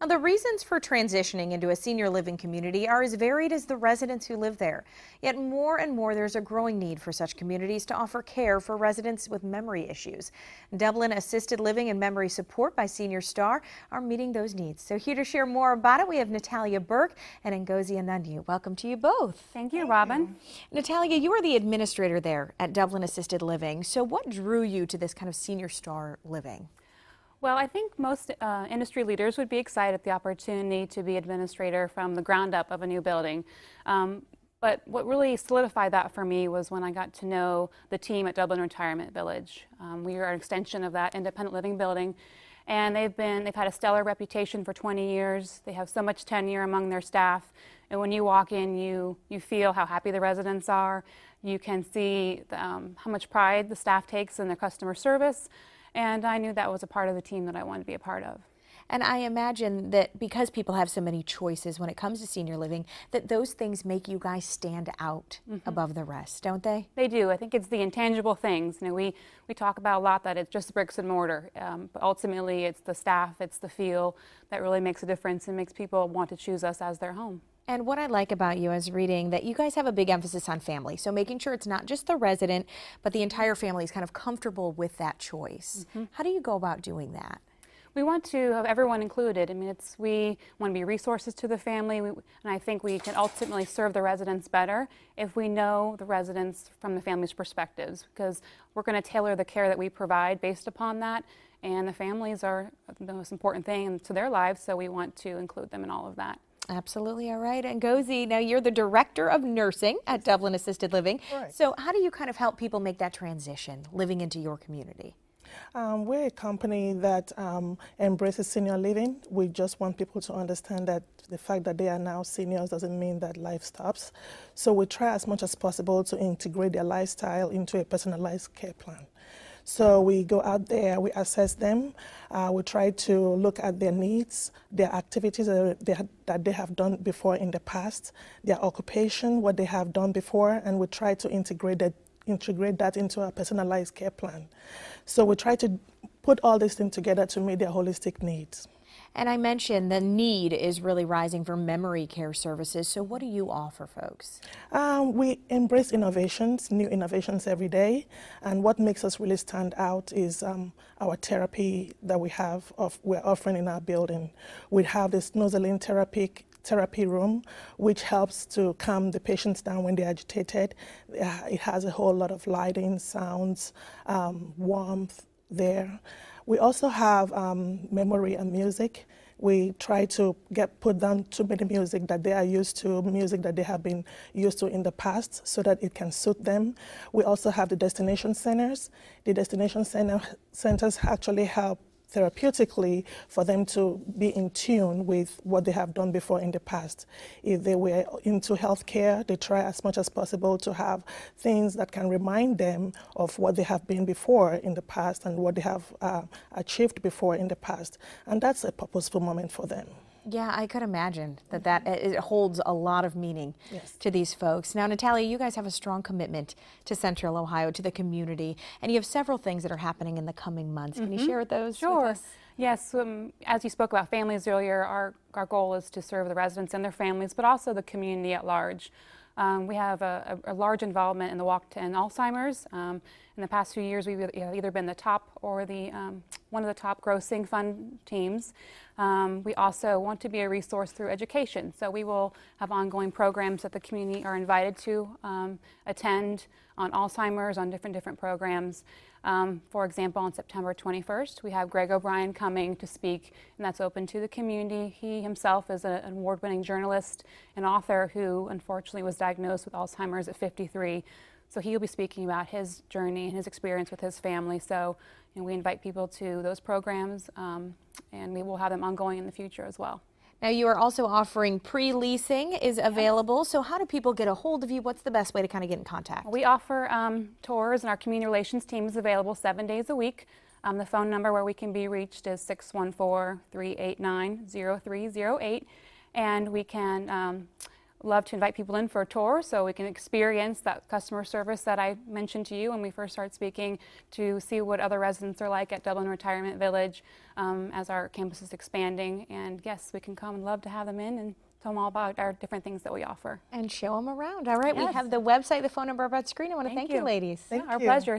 Now, the reasons for transitioning into a senior living community are as varied as the residents who live there. Yet more and more there's a growing need for such communities to offer care for residents with memory issues. Dublin Assisted Living and Memory Support by Senior Star are meeting those needs. So here to share more about it, we have Natalia Burke and Ngozi Anundu. Welcome to you both. Thank you, Robin. Natalia, you are the administrator there at Dublin Assisted Living. So what drew you to this kind of Senior Star living? Well, I think most industry leaders would be excited at the opportunity to be administrator from the ground up of a new building. But what really solidified that for me was when I got to know the team at Dublin Retirement Village. We are an extension of that independent living building, and they've had a stellar reputation for 20 years. They have so much tenure among their staff, and when you walk in, you feel how happy the residents are. You can see how much pride the staff takes in their customer service. And I knew that was a part of the team that I wanted to be a part of. And I imagine that because people have so many choices when it comes to senior living, that those things make you guys stand out above the rest, don't they? They do. I think it's the intangible things. You know, we talk about a lot that it's just bricks and mortar, but ultimately it's the staff, it's the feel that really makes a difference and makes people want to choose us as their home. And what I like about you is reading that you guys have a big emphasis on family. So making sure it's not just the resident, but the entire family is kind of comfortable with that choice. How do you go about doing that? We want to have everyone included. I mean, we want to be resources to the family, and I think we can ultimately serve the residents better if we know the residents from the family's perspectives, because we're going to tailor the care that we provide based upon that, and the families are the most important thing to their lives, so we want to include them in all of that. Absolutely. All right. And Ngozi, now you're the Director of Nursing at Dublin Assisted Living. Right. So how do you kind of help people make that transition, living into your community? We're a company that embraces senior living. We just want people to understand that the fact that they are now seniors doesn't mean that life stops. So we try as much as possible to integrate their lifestyle into a personalized care plan. So we go out there, we assess them, we try to look at their needs, their activities that they have done before in the past, their occupation, what they have done before, and we try to integrate that into a personalized care plan. So we try to put all these things together to meet their holistic needs. And I mentioned the need is really rising for memory care services. So what do you offer folks? We embrace innovations, new innovations every day. And what makes us really stand out is our therapy that we're offering in our building. We have this nozzling therapy room, which helps to calm the patients down when they're agitated. It has a whole lot of lighting, sounds, warmth there. We also have memory and music. We try to put down too many music that they are used to, music that they have been used to in the past, so that it can suit them. We also have the destination centers. The destination centers actually help therapeutically for them to be in tune with what they have done before in the past. If they were into healthcare, they try as much as possible to have things that can remind them of what they have been before in the past and what they have achieved before in the past. And that's a purposeful moment for them. Yeah, I could imagine that it holds a lot of meaning to these folks. Now, Natalia, you guys have a strong commitment to Central Ohio, to the community, and you have several things that are happening in the coming months. Can you share those with us? Yes, as you spoke about families earlier, our goal is to serve the residents and their families, but also the community at large. We have a large involvement in the Walk to End Alzheimer's. In the past few years, we've either been the top or one of the top grossing fund teams. We also want to be a resource through education. So we will have ongoing programs that the community are invited to attend on Alzheimer's, on different programs. For example, on September 21st, we have Greg O'Brien coming to speak, and that's open to the community. He himself is an award-winning journalist and author who unfortunately was diagnosed with Alzheimer's at 53. So he'll be speaking about his journey and his experience with his family. So we invite people to those programs, and we will have them ongoing in the future as well. Now, you are also offering pre-leasing is available. So how do people get a hold of you? What's the best way to kind of get in contact? We offer tours, and our community relations team is available 7 days a week. The phone number where we can be reached is 614-389-0308. And we can love to invite people in for a tour so we can experience that customer service that I mentioned to you when we first started speaking, to see what other residents are like at Dublin Retirement Village as our campus is expanding. And yes, we can come and love to have them in and tell them all about our different things that we offer. And show them around. All right, Yes. we have the website, the phone number up on screen. I want to thank you, ladies. Thank Our you. pleasure.